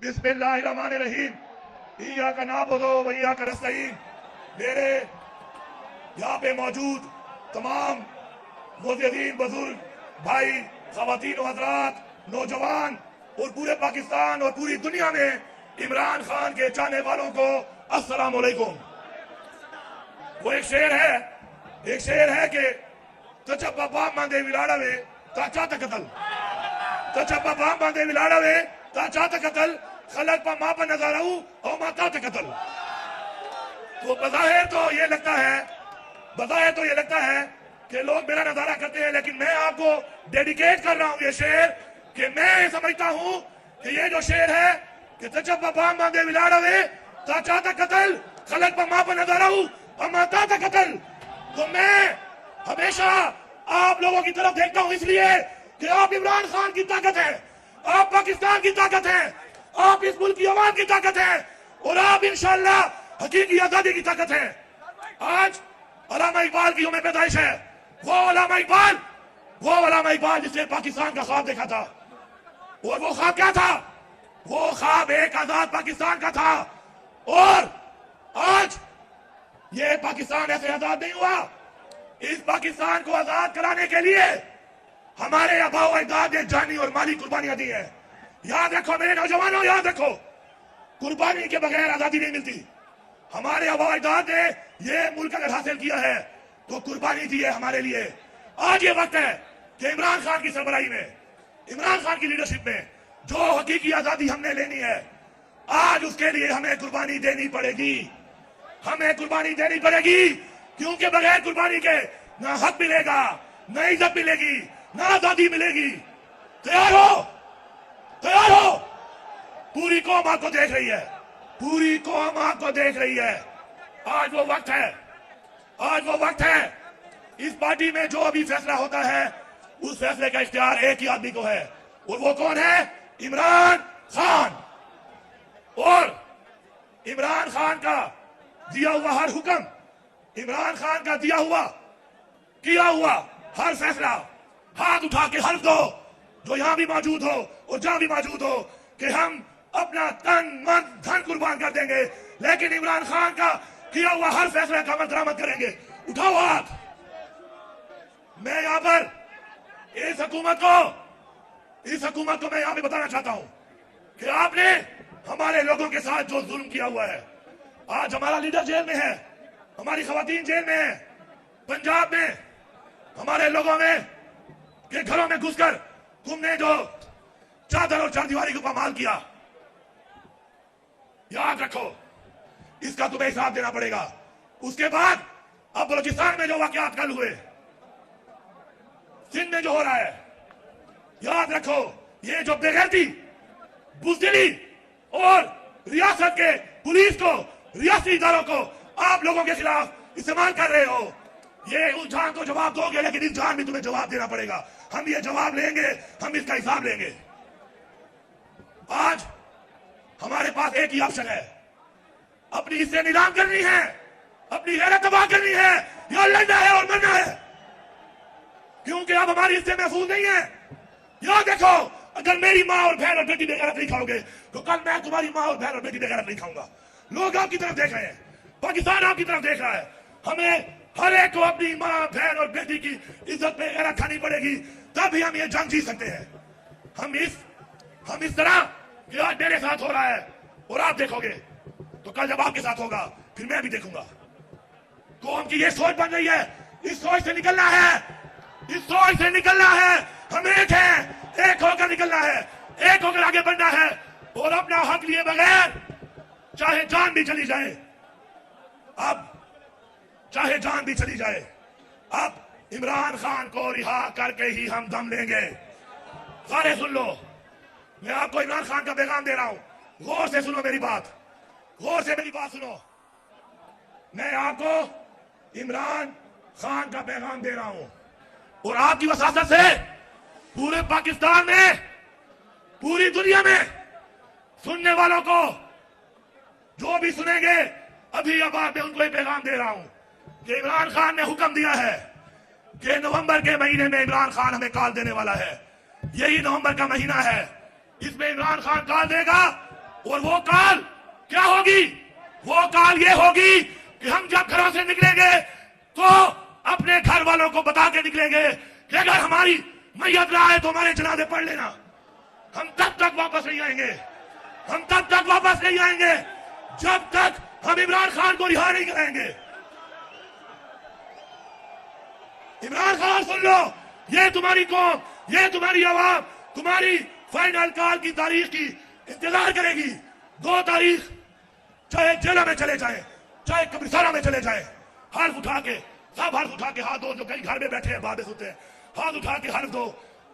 बिस्मिल्लाहिर्रहमानिर्रहीम। इय्याका नअबुदु व इय्याका नस्तईन। मेरे यहाँ पे मौजूद तमाम मुअज़्ज़िज़ीन, बुजुर्ग भाई, ख़वातीन व हज़रात, नौजवान और पूरे पाकिस्तान और पूरी दुनिया में इमरान खान के चाहने वालों को अस्सलाम वालेकुम। वो एक शेर है कि तचब्बा बाप मांदे विलाड़ावे ता चाहता कतल, तचब्बा बाप मांदे विलाड़ावे ता चाहता कतल, खलक पा मां पर नजाराऊ और माता कतल। तो बज़ाहिर तो ये लगता है कि लोग मेरा नजारा करते हैं, लेकिन मैं आपको डेडिकेट कर रहा हूं ये शेर कि मैं समझता हूं कि ये जो शेर है कि तचब्बा बाप मांदे विलाड़ावे ता चाहता कतल, खलक पा मां पर नजाराऊ और माता कतल। तो मैं हमेशा आप लोगों की तरफ देखता हूं इसलिए कि आप इमरान खान की ताकत है, आप पाकिस्तान की ताकत है, आप इस मुल्क की आवाम की ताकत है और आप इंशाअल्लाह हकीकी आजादी की ताकत है। आज अल्लामा इकबाल की यौम पैदाइश है। वो अल्लामा इकबाल जिसने पाकिस्तान का ख्वाब देखा था, और वो ख्वाब क्या था? वो ख्वाब एक आजाद पाकिस्तान का था। और आज ये पाकिस्तान ऐसे आजाद नहीं हुआ। इस पाकिस्तान को आजाद कराने के लिए हमारे आबाओ अजदाद ने जानी और माली कुर्बानियां दी है। याद रखो मेरे नौजवानों, याद रखो, कुर्बानी के बगैर आजादी नहीं मिलती। हमारे आबाओ अजदाद ने ये मुल्क अगर हासिल किया है तो कुर्बानी दी है हमारे लिए। आज ये वक्त है कि इमरान खान की सरबराही में, इमरान खान की लीडरशिप में जो हकीकी आजादी हमने लेनी है, आज उसके लिए हमें कुर्बानी देनी पड़ेगी, हमें कुर्बानी देनी पड़ेगी। क्योंकि बगैर कुर्बानी के ना हक मिलेगा, ना इज्जत मिलेगी, ना आजादी मिलेगी। तैयार हो, तैयार हो। पूरी कौम आपको देख रही है, पूरी कौम आपको देख रही है। आज वो वक्त है, आज वो वक्त है। इस पार्टी में जो अभी फैसला होता है उस फैसले का इख्तियार एक ही आदमी को है, और वो कौन है? इमरान खान। और इमरान खान का दिया हुआ हर हुक्म, इमरान खान का दिया हुआ, किया हुआ हर फैसला हाथ उठा के हल्फ दो, जो यहां भी मौजूद हो और जहां भी मौजूद हो, कि हम अपना तन मन धन कुर्बान कर देंगे, लेकिन इमरान खान का किया हुआ हर फैसला का अमल दरामद करेंगे। उठाओ हाथ। मैं यहां पर इस हुकूमत को मैं यहां पे बताना चाहता हूं कि आपने हमारे लोगों के साथ जो जुल्म किया हुआ है, आज हमारा लीडर जेल में है, हमारी खवातीन जेल में है, पंजाब में हमारे लोगों में के घरों में घुसकर तुमने जो चादर और चारदीवारी को पामाल किया, याद रखो, इसका तुम्हें हिसाब देना पड़ेगा। उसके बाद अब बलूचिस्तान में जो वाकयात कल हुए, सिंध में जो हो रहा है, याद रखो, ये जो बेगैरती, बुज़दिली और रियासत के पुलिस को, रियासती इदारों को आप लोगों के खिलाफ इस्तेमाल कर रहे हो, ये उस जान को जवाब दोगे, लेकिन इस जान में तुम्हें जवाब देना पड़ेगा। हम ये जवाब लेंगे, हम इसका हिसाब लेंगे। आज हमारे पास एक ही ऑप्शन है, अपनी हिस्से नीलाम करनी है, अपनी गैरत तबाह करनी है, या लड़ना है और मरना है। क्योंकि अब हमारी हिस्से महफूज नहीं है। याद देखो, अगर मेरी माँ और बहन और बेटी बेगैरत नहीं खाओगे तो कल मैं तुम्हारी माँ और बहन और बेटी बेगैरत नहीं खाऊंगा। लोग आपकी तरफ देख रहे हैं, पाकिस्तान आपकी तरफ देख रहा है। हमें हर एक को अपनी माँ, बहन और बेटी की इज्जत पे गैरत खानी पड़ेगी, तभी हम ये जंग जीत सकते हैं। हम इस तरह कि आज मेरे साथ हो रहा है और आप देखोगे, तो कल जब आपके साथ होगा फिर मैं भी देखूंगा। कौम की ये सोच बन रही है, इस सोच से निकलना है, इस सोच से निकलना है। हम एक हैं, एक होकर निकलना है, एक होकर आगे बढ़ना है, और अपना हक लिए बगैर चाहे जान भी चली जाए, अब चाहे जान भी चली जाए, अब इमरान खान को रिहा करके ही हम दम लेंगे। सारे सुन लो, मैं आपको इमरान खान का पैगाम दे रहा हूं, गौर से सुनो मेरी बात, गौर से मेरी बात सुनो। मैं आपको इमरान खान का पैगाम दे रहा हूं, और आपकी वसासत से पूरे पाकिस्तान में, पूरी दुनिया में सुनने वालों को, जो भी सुनेंगे, अभी अब मैं उनको ये पैगाम दे रहा हूं कि इमरान खान ने हुक्म दिया है कि नवंबर के महीने में इमरान खान हमें कॉल देने वाला है। यही नवंबर का महीना है, इसमें इमरान खान कॉल देगा और वो काल क्या होगी? वो काल ये होगी कि हम जब घरों से निकलेंगे तो अपने घर वालों को बता के निकलेंगे कि अगर हमारी मैयत ना आए तो हमारे जनाजे पढ़ लेना। हम तब तक वापस नहीं आएंगे, हम तब तक वापस नहीं आएंगे जब तक हम इमरान खान को रिहा नहीं कराएंगे। इमरान खान सुन लो, ये तुम्हारी कौम, ये तुम्हारी आवाम तुम्हारी फाइनल कॉल की तारीख की इंतजार करेगी। 2 तारीख चाहे जेलों में चले जाए, चाहे कब्रिस्तानों में चले जाए, हाथ उठा के, सब हाथ उठा के हाथ दो, जो कहीं घर में बैठे हैं बाबे सोते हैं, हाथ उठा के हाथ दो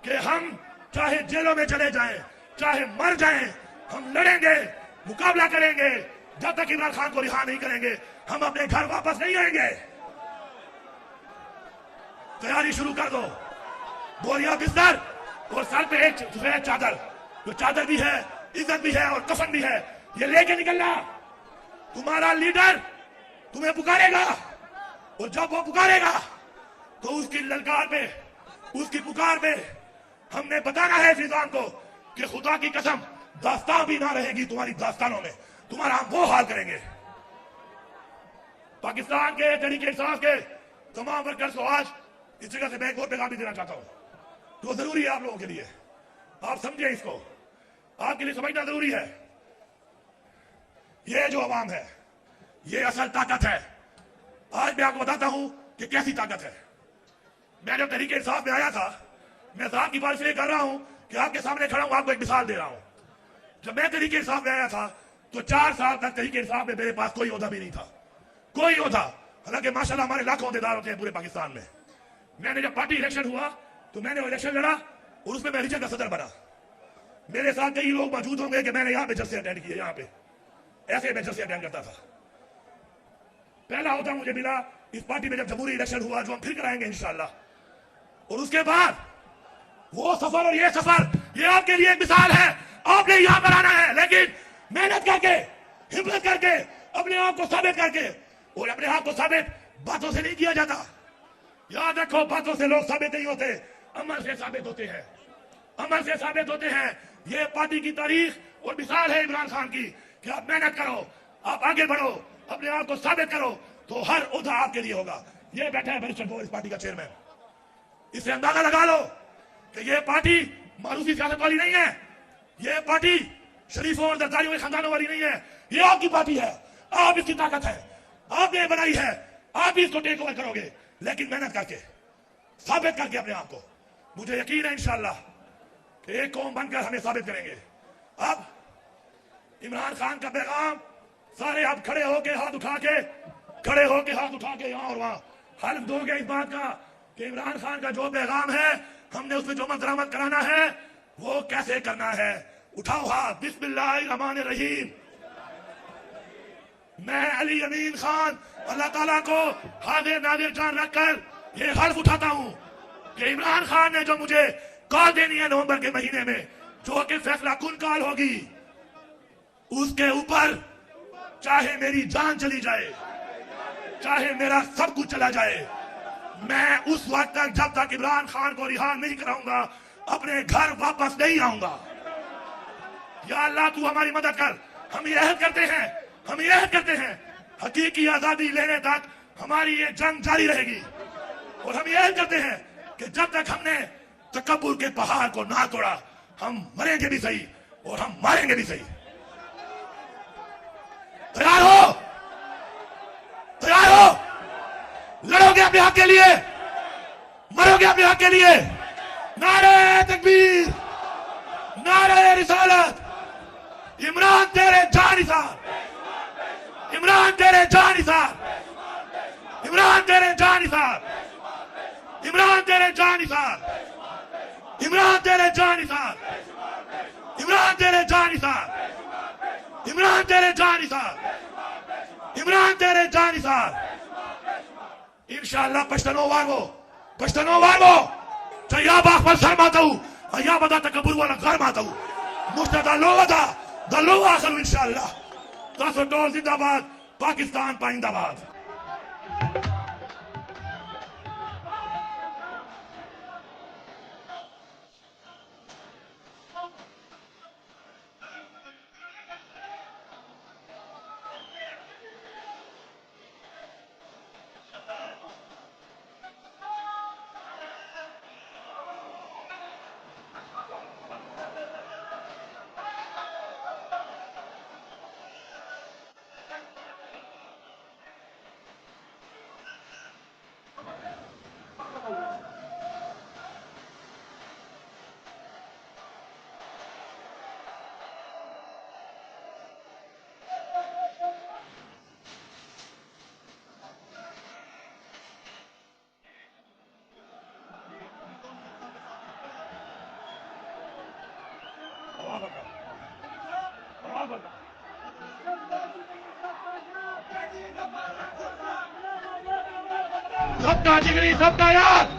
कि हम चाहे जेलों में चले जाएं, चाहे मर जाएं, हम लड़ेंगे, मुकाबला करेंगे। जब तक इमरान खान को रिहा नहीं करेंगे हम अपने घर वापस नहीं आएंगे। तैयारी शुरू कर दो। बोरिया बिस्तर और सर पे एक सफेद चादर, जो चादर भी है, इज्जत भी है और कफन भी है, ये लेके निकलना। तुम्हारा लीडर तुम्हें पुकारेगा और जब वो पुकारेगा तो उसकी ललकार पे, उसकी पुकार पे हमने बताना है फिजान को कि खुदा की कसम दास्तान भी ना रहेगी तुम्हारी दास्तानों में, तुम्हारा हम वो हाल करेंगे। पाकिस्तान के तरीके इंसाफ के तमाम वर्कर्स को आज इस जगह से मैं एक और पैगाम भी देना चाहता हूं जो जरूरी है आप लोगों के लिए। आप समझे इसको, आपके लिए समझना जरूरी है। ये जो अवाम है ये असल ताकत है। आज मैं आपको बताता हूं कि कैसी ताकत है। मैं जब तरीके इंसाफ में आया था, मैं साहब की बात इसलिए कर रहा हूं कि आपके सामने खड़ा हूं, आपको एक मिसाल दे रहा हूं। जब मैं तरीके इंसाफ में आया था तो 4 साल तक तरीके इंसाफ में मेरे पास कोई ओहदा भी नहीं था, कोई ओहदा। हालांकि माशाल्लाह हमारे लाखों ओहदेदार होते हैं पूरे पाकिस्तान में। मैंने जब पार्टी इलेक्शन हुआ तो मैंने वो इलेक्शन लड़ा और उसमें मैं रीजन का सदर बना। मेरे साथ कई लोग मौजूद होंगे कि मैंने यहां पे जलसे अटेंड किए, यहां पे ऐसे मैं जलसे अटेंड करता था। पहला होता मुझे मिला इस पार्टी में जब जमहूरी इलेक्शन हुआ, जो हम फिर कराएंगे इंशाल्लाह। और उसके बाद वो सफर और ये सफर, ये आपके लिए एक मिसाल है। आपने यहां पर आना है, लेकिन मेहनत करके, हिम्मत करके, अपने आप को साबित करके। और अपने आप को साबित बातों से नहीं किया जाता, याद रखो। बातों से लोग साबित नहीं होते, अमल से साबित होते हैं, अमल से साबित होते हैं। ये पार्टी की तारीख और मिसाल है इमरान खान की कि आप मेहनत करो, आप आगे बढ़ो, अपने आप को साबित करो तो हर ओहदा आपके लिए होगा। ये बैठा है बैरिस्टर गोल, इस पार्टी का चेयरमैन। इससे अंदाजा लगा लो कि ये पार्टी मारूफी सियासत वाली नहीं है, ये पार्टी शरीफों और दरदारियों के खानदानों वाली नहीं है। ये आपकी पार्टी है, आप इसकी ताकत है, आपने बनाई है, आप इसको टेक ओवर करोगे, लेकिन मेहनत करके, साबित करके अपने आप को। मुझे यकीन है इंशाल्लाह कि एक कौम बनकर हमें साबित करेंगे। अब इमरान खान का पैगाम सारे आप खड़े होके हाथ उठा के, खड़े होके हाथ उठा के यहां और वहां हल्फ दोगे इस बात का कि इमरान खान का जो पैगाम है, हमने उसमें जो मजरामत कराना है वो कैसे करना है। उठाओ हाथ, बिस्मिल्लाहिर्रहमानिर्रहीम। मैं अली अमीन खान अल्लाह ताला को हाजिर नाजिर जान रखकर ये हल्फ उठाता हूं कि इमरान खान ने जो मुझे कॉल देनी है नवंबर के महीने में, जो कि फैसला कुन कॉल होगी, उसके ऊपर चाहे मेरी जान चली जाए, चाहे मेरा सब कुछ चला जाए, मैं उस वक्त तक, जब तक इमरान खान को रिहा नहीं कराऊंगा, अपने घर वापस नहीं आऊंगा। या अल्लाह तू हमारी मदद कर। हम ये अहद करते हैं, हम ये अहद करते हैं, हकीकी आजादी लेने तक हमारी ये जंग जारी रहेगी। और हम ये अहद करते हैं कि जब तक हमने तकब्बुर के पहाड़ को ना तोड़ा, हम मरेंगे भी सही और हम मारेंगे भी सही। तैयार हो, तैयार हो, लड़ोगे अपने हक के लिए, मरोगे अपने हक के लिए। नारे तकबीर, नारे रिसालत। इमरान तेरे जानिसार, इमरान तेरे जानिसार, इमरान तेरे जानिसार, इमरान तेरे जानिसार, इमरान तेरे जानिसार, इमरान तेरे जानिसार, इमरान तेरे जानिसार, इमरान तेरे जानिसार। इंशाअल्लाह पश्तनो वागो चया बाख पर सर माताऊ अया बदा तकब्बुर वाला घर माताऊ मुस्तदा लोदा दलो आखिर इंशाअल्लाह। दासो जिंदाबाद, पाकिस्तान पाइंदाबाद। सबका जिगरी सबका यार।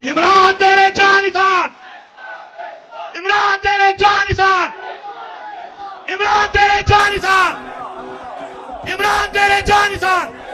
इमरान तेरे जान निशान, इमरान तेरे जान निशान, इमरान तेरे जान निशान, इमरान तेरे जान निशान।